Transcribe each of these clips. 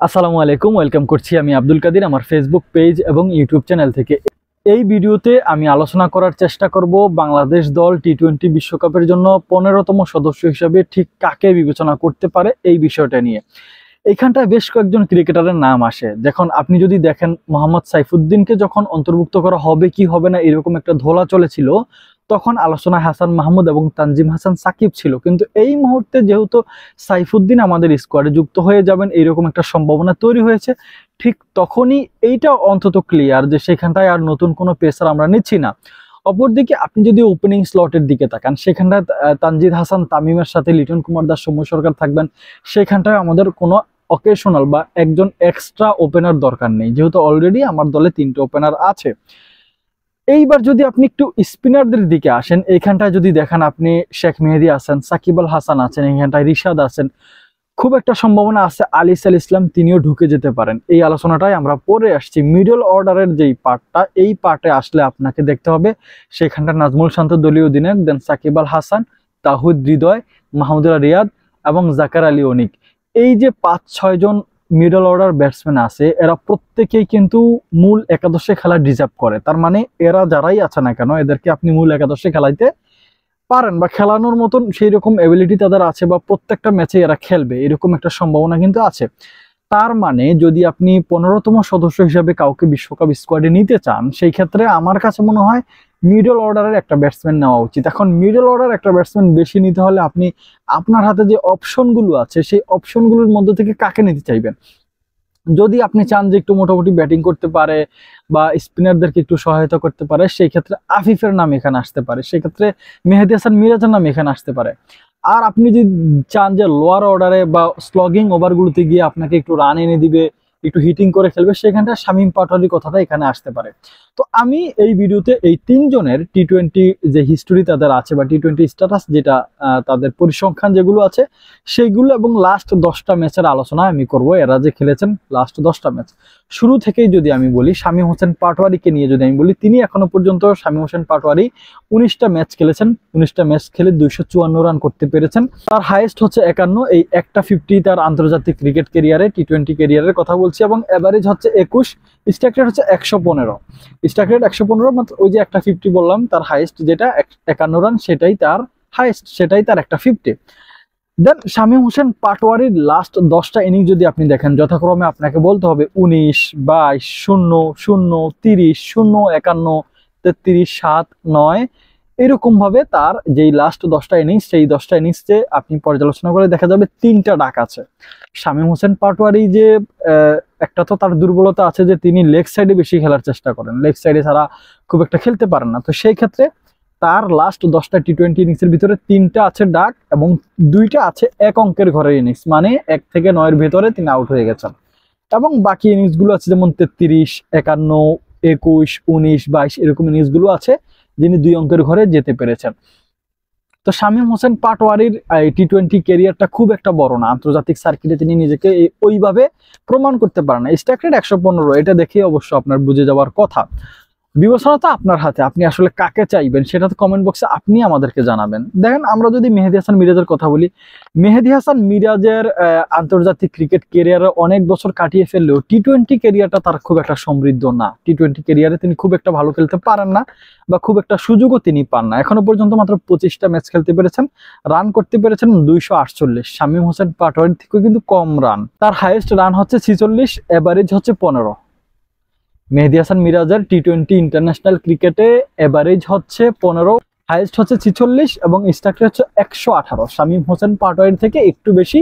আসসালামু আলাইকুম, ওয়েলকাম করছি আমি আব্দুল কাদির আমার ফেসবুক পেজ এবং ইউটিউব চ্যানেল থেকে। এই ভিডিওতে আমি আলোচনা করার চেষ্টা করব বাংলাদেশ দল টি-20 বিশ্বকাপের জন্য 15তম সদস্য হিসেবে ঠিক কাকে বিবেচনা করতে পারে এই বিষয়টা নিয়ে। এইখানটায় বেশ কয়েকজন ক্রিকেটারের নাম আসে। যখন আপনি যদি দেখেন মোহাম্মদ সাইফুদ্দিনকে যখন অন্তর্ভুক্ত করা হবে কি হবে না এরকম একটা ধোলা চলেছিল, তখন আলোচনায় হাসান মাহমুদ এবং তানজিম হাসান সাকিব ছিল। কিন্তু এই মুহূর্তে যেহেতু সাইফুদ্দিন আমাদের স্কোয়াডে যুক্ত হয়ে যাবেন এইরকম একটা সম্ভাবনা তৈরি হয়েছে, ঠিক তখনই এইটা অন্তত ক্লিয়ার যে সেখানটায় আর নতুন কোনো পেসার আমরা নিচ্ছি না। অপরদিকে আপনি যদি ওপেনিং স্লটের দিকে তাকান, সেখানটায় তানজিদ হাসান তামিমের সাথে লিটন কুমার দাস, সৌম্য সরকার থাকবেন। সেখানটায় আমাদের কোনো অকেশনাল বা একজন এক্সট্রা ওপেনার দরকার নেই, যেহেতু অলরেডি আমার দলে 3টে ওপেনার আছে। এইবার যদি আপনি একটু স্পিনারদের দিকে আসেন, এইখানটায় যদি দেখেন আপনি শেখ মেহেদী আছেন, সাকিব আল হাসান আছেন, এইখানটায় রিশাদ আছেন, খুব একটা সম্ভাবনা আছে আলিসাল ইসলাম তিনিও ঢুকে যেতে পারেন। এই আলোচনাটাই আমরা পরে আসছি। মিডল অর্ডারের যেই পার্টটা, এই পার্টে আসলে আপনাকে দেখতে হবে সেখানটা নাজমুল শান্ত দলীয় অধিনায়ক, দেন সাকিব আল হাসান, তাহিদ হৃদয়, মাহমুদুল্লাহ রিয়াদ এবং জাকার আলী অনিক। এই যে 5-6 জন মিডল অর্ডার ব্যাটসম্যান আছে, এরা প্রত্যেকেই কিন্তু মূল একাদশে খেলা ডিজার্ভ করে। তার মানে এরা যারাই আছে না কেন, এদেরকে আপনি মূল একাদশে খেলাইতে পারেন বা খেলানোর মতন সেই রকম এবিলিটি তাদের আছে, বা প্রত্যেকটা ম্যাচে এরা খেলবে এরকম একটা সম্ভাবনা কিন্তু আছে। তার মানে যদি আপনি 15তম সদস্য হিসেবে কাউকে বিশ্বকাপ স্কোয়াডে নিতে চান, সেই ক্ষেত্রে আমার কাছে মনে হয় মিডল অর্ডারের একটা ব্যাটসম্যান নেওয়া উচিত। এখন মিডল অর্ডার একটা ব্যাটসম্যান বেশি নিতে হলে আপনি আপনার হাতে যে অপশনগুলো আছে সেই অপশনগুলোর মধ্যে থেকে কাকে নিতে চাইবেন। যদি আপনি চান যে একটু মোটামুটি ব্যাটিং করতে পারে বা স্পিনারদেরকে একটু সহায়তা করতে পারে, সেই ক্ষেত্রে আফিফের নাম এখানে আসতে পারে, সেক্ষেত্রে মেহেদী হাসান মিরাজের নাম এখানে আসতে পারে। আর আপনি যদি চান যে লোয়ার অর্ডারে বা স্লগিং ওভারগুলোতে গিয়ে আপনাকে একটু রান এনে দিবে, একটু হিটিং করে খেলবে, সেখানটা শামীম পাটোয়ারির কথাটা এখানে আসতে পারে। তো আমি এই ভিডিওতে এই 3 জনের টি-20 যে হিস্টোরি তাদের আছে বা টি-20 স্ট্যাটাস যেটা তাদের পরিসংখ্যান যেগুলো আছে সেইগুলো এবং লাস্ট 10টা ম্যাচের আলোচনা আমি করব। এরা যে খেলেছেন লাস্ট 10টা ম্যাচ, শুরু থেকেই যদি আমি বলি শামীম হোসেন পাটোয়ারিকে নিয়ে যদি আমি বলি, তিনি এখনো পর্যন্ত শামীম হোসেন পাটোয়ারি 19টা ম্যাচ খেলেছেন, 19টা ম্যাচ খেলে 254 রান করতে পেরেছেন। তার হাইয়েস্ট হচ্ছে 51, এই একটা 50 তার আন্তর্জাতিক ক্রিকেট ক্যারিয়ারে, টি-20 ক্যারিয়ারের কথা বলছি, এবং এভারেজ হচ্ছে 21, স্ট্রাইক রেট হচ্ছে 115, স্ট্রাইক রেট 115, মাত্র ওই যে একটা 50 বললাম, তার হাইয়েস্ট যেটা 51 রান সেটাই তার হাইয়েস্ট, সেটাই তার একটা 50। দেন শামীম হোসেন পাটোয়ারির লাস্ট 10টা ইনিংস যদি আপনি দেখেন, যথাক্রমে আপনাকে বলতে হবে 19, 22, 0, 0, 30, 0, 51, 33, 7, 9, এরকম ভাবে তার যেই লাস্ট 10টা ইনিংস, সেই 10টা ইনিংসে আপনি পর্যালোচনা করে দেখা যাবে 3টা ডাক আছে। শামীম হোসেন পাটোয়ারি যে একটা তো তার দুর্বলতা আছে যে তিনি লেগ সাইডে বেশি খেলার চেষ্টা করেন, লেগ সাইডে ছাড়া খুব একটা খেলতে পারেন না। তো সেই ক্ষেত্রে তার লাস্ট 10টা টি-20 ইনিংসের ভিতরে 3টা আছে ডাক এবং 2টা আছে এক অঙ্কের ঘরের ইনিংস, মানে 1 থেকে 9 ভেতরে তিনি আউট হয়ে গেছেন। এবং বাকি ইনিংস গুলো আছে যেমন 33, 51, 21, 19, 22 এরকম ইনিংস গুলো আছে যিনি 2 অঙ্কের ঘরে যেতে পেরেছেন। তো শামীম হোসেন পাটোয়ারির টি-20 ক্যারিয়ারটা খুব একটা বড় না, আন্তর্জাতিক সার্কিটে তিনি নিজেকে ওইভাবে প্রমাণ করতে পারেন না। স্ট্রাইক রেট 115, এটা দেখে অবশ্য আপনার বুঝে যাওয়ার কথা। বিবেচনা তো আপনার হাতে, আপনি আসলে কাকে চাইবেন সেটা তো কমেন্ট বক্সে আপনি আমাদেরকে জানাবেন। দেখেন, আমরা যদি মেহেদী হাসান মিরাজের কথা বলি, মেহেদী হাসান মিরাজের আন্তর্জাতিক ক্রিকেট ক্যারিয়ারে অনেক বছর কাটিয়ে ফেললেও টি-20 ক্যারিয়ারটা তার খুব একটা সমৃদ্ধ না। টি-20 ক্যারিয়ারে তিনি খুব একটা ভালো খেলতে পারেন না বা খুব একটা সুযোগও তিনি পান না। এখনো পর্যন্ত মাত্র 25টা ম্যাচ খেলতে পেরেছেন, রান করতে পেরেছেন 248। শামীম হোসেন পাটোয়ারির থেকেও কিন্তু কম রান, তার হাইয়েস্ট রান হচ্ছে 46, এভারেজ হচ্ছে 15। মেহেদী হাসান মিরাজের টি-20 ইন্টারন্যাশনাল ক্রিকেটে এভারেজ হচ্ছে 15, হাইয়েস্ট হচ্ছে 46 এবং স্ট্রাইক রেট হচ্ছে 118। শামীম হোসেন পাটোয়ারির থেকে একটু বেশি,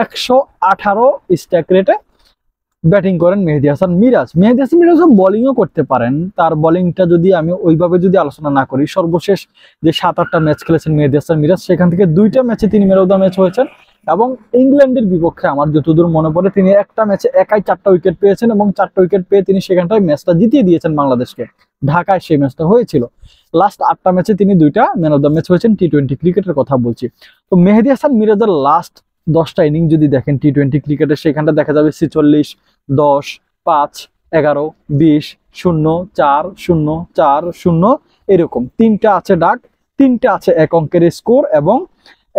118 স্ট্রাইক রেটে ব্যাটিং করেন মেহেদী হাসান মিরাজ। মেহেদী হাসান মিরাজও বোলিংও করতে পারেন। তার বোলিংটা যদি আমি ওইভাবে যদি আলোচনা না করি, সর্বশেষ যে 7-8টা ম্যাচ খেলেছেন মেহেদী হাসান মিরাজ, সেখান থেকে 2টা ম্যাচে তিনি ম্যান অফ দ্য ম্যাচ হয়েছেন, এবং ইংল্যান্ডের বিপক্ষে আমার যতদূর মনে পড়ে তিনি একটা ম্যাচে একাই 4টা উইকেট পেয়েছেন এবং 4টা উইকেট পেয়ে তিনি সেখানটায় ম্যাচটা জিতিয়ে দিয়েছেন বাংলাদেশকে। ঢাকায় সেই ম্যাচটা হয়েছিল। লাস্ট 8টা ম্যাচে তিনি 2টা ম্যান অফ দ্য ম্যাচ হয়েছেন, টি-20 ক্রিকেটের কথা বলছি। তো মেহেদী হাসান মিরাজের লাস্ট 10টা ইনিংস যদি দেখেন টি-20 ক্রিকেটে, সেখানটা দেখা যাবে 46, 10, 5, 11, 20, 0, 4, 0, 4, 0, এরকম 3টা আছে ডাক, 3টা আছে এক অঙ্কের স্কোর, এবং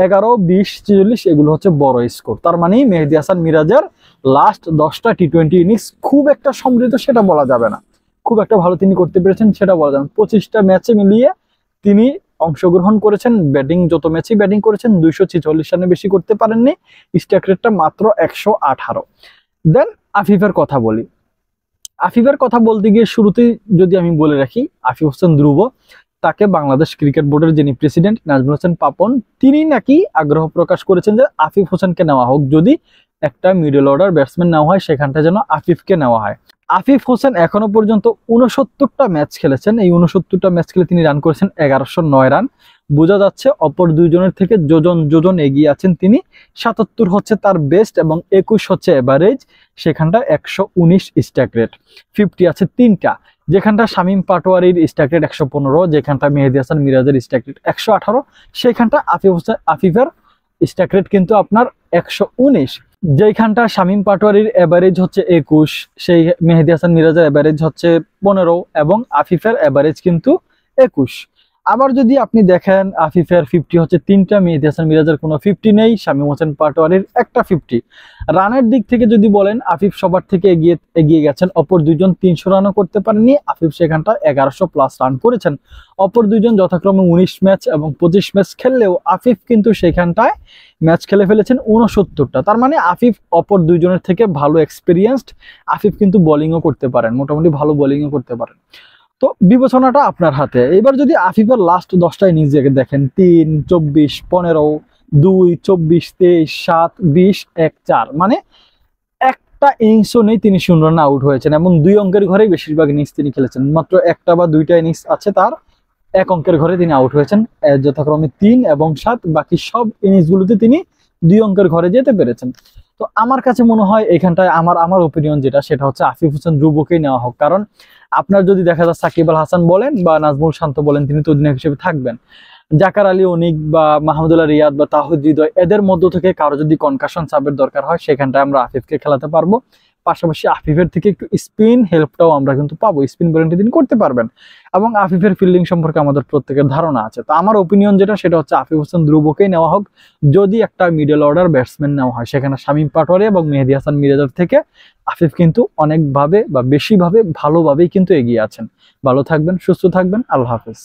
11, 20, 44 এগুলো হচ্ছে বড় স্কোর। তার মানে মেহেদী হাসান মিরাজের লাস্ট 10টা টি20 ইনিংস খুব একটা সমৃদ্ধ সেটা বলা যাবে না, খুব একটা ভালো তিনি করতে পেরেছেন সেটা বলা যাবে না। 25টা ম্যাচে মিলিয়ে তিনি অংশগ্রহণ করেছেন, ব্যাটিং যত ম্যাচই ব্যাটিং করেছেন 246 রানে বেশি করতে পারেননি, স্ট্রাইক রেটটা মাত্র 118। দেন আফিফের কথা বলি। আফিফের কথা বলতে গিয়ে শুরুতেই যদি আমি বলে রাখি, আফিফ হোসেন ধ্রুব, তাকে বাংলাদেশ ক্রিকেট বোর্ডের যিনি প্রেসিডেন্ট নাজমুল হোসেন পাপন, তিনি নাকি আগ্রহ প্রকাশ করেছেন যে আফিফ হোসেনকে নেওয়া হোক, যদি একটা মিডল অর্ডার ব্যাটসম্যান নেওয়া হয় সেখানটা যেন আফিফকে নেওয়া হয়। আফিফ হোসেন এখনো পর্যন্ত 69টা ম্যাচ খেলেছেন, এই 69টা ম্যাচ খেলে তিনি রান করেছেন 1109 রান। বোঝা যাচ্ছে অপর দুইজনের থেকে যোজন এগিয়ে আছেন তিনি। 77 হচ্ছে তার বেস্ট এবং 21 হচ্ছে এভারেজ, সেখানটা 119 স্ট্রাইক রেট, 50 আছে 3টা, যেখানটা শামীম পাটোয়ারির স্ট্রাইক রেট 115, যেখানটা মেহেদী হাসান মিরাজের স্ট্রাইক রেট 118, সেখানটা আফিফের স্ট্রাইক রেট কিন্তু আপনার 119। যেখানটা শামীম পাটোয়ারির এভারেজ হচ্ছে 21, সেই মেহেদী হাসান মিরাজের এভারেজ হচ্ছে 15 এবং আফিফের এভারেজ কিন্তু 21। আবার যদি আপনি দেখেন আফিফের 50 হচ্ছে 3টা, মেহেদী হাসান মিরাজের কোনো 50 নেই, শামীম হোসেন পাটোয়ারির একটা 50। রানের দিক থেকে যদি বলেন আফিফ সবার থেকে এগিয়ে গেছেন, অপর দুইজন 300 রানও করতে পারেননি, আফিফ সেখানটা 1100+ রান করেছেন। অপর দুইজন যথাক্রমে 19 ম্যাচ এবং 25 ম্যাচ খেললেও আফিফ কিন্তু সেখানটায় ম্যাচ খেলে ফেলেছেন 69টা। তার মানে আফিফ অপর দুইজনের থেকে ভালো এক্সপিরিয়েন্সড, আফিফ কিন্তু বোলিংও করতে পারেন, মোটামুটি ভালো বোলিংও করতে পারেন। তো বিবেচনাটা আপনার হাতে। এবার যদি আফিফের লাস্ট 10টা ইনিংস দেখেন, 3, 24, 15, 2, 24, 23, 7, 20, 1, 4, মানে একটা ইনিংসও নেই তিনি 0 রানে আউট হয়েছেন এবং 2 অঙ্কের ঘরেই বেশিরভাগ ইনিংস তিনি খেলেছেন। মাত্র একটা বা দুইটা ইনিংস আছে তার 1 অঙ্কের ঘরে তিনি আউট হয়েছেন, যথাক্রমে 3 এবং 7, বাকি সব ইনিংসগুলোতে তিনি 2 অঙ্কের ঘরে যেতে পেরেছেন। তো আমার কাছে মনে হয় এখানটায় আমার ওপিনিয়ন যেটা, সেটা হচ্ছে আফিফ হোসেন ধ্রুবকেই নেওয়া হোক। কারণ আপনার যদি দেখা যায় সাকিব আল হাসান বলেন বা নাজমুল শান্ত বলেন, তিনি তো অধিনায়ক হিসেবে থাকবেন। জাকার আলী অনিক বা মাহমুদুল্লাহ রিয়াদ বা তাহিদ হৃদয়, এদের মধ্য থেকে কারো যদি কনকাশন সাবের দরকার হয় সেখানটায় আমরা আফিফকে খেলাতে পারবো। পাশাপাশি আফিফের থেকে একটু স্পিন হেল্পটাও আমরা কিন্তু পাবো, স্পিন বোলিংটা তিনি করতে পারবেন এবং আফিফের ফিল্ডিং সম্পর্কে আমাদের প্রত্যেকের ধারণা আছে। তো আমার ওপিনিয়ন যেটা, সেটা হচ্ছে আফিফ হোসেন ধ্রুবকেই নেওয়া হোক। যদি একটা মিডল অর্ডার ব্যাটসম্যান নেওয়া হয়, সেখানে শামীম পাটোয়ারি এবং মেহেদী হাসান মিরাজের থেকে আফিফ কিন্তু অনেকভাবে বা বেশিভাবে ভালোভাবেই কিন্তু এগিয়ে আছেন। ভালো থাকবেন, সুস্থ থাকবেন, আল্লাহ হাফেজ।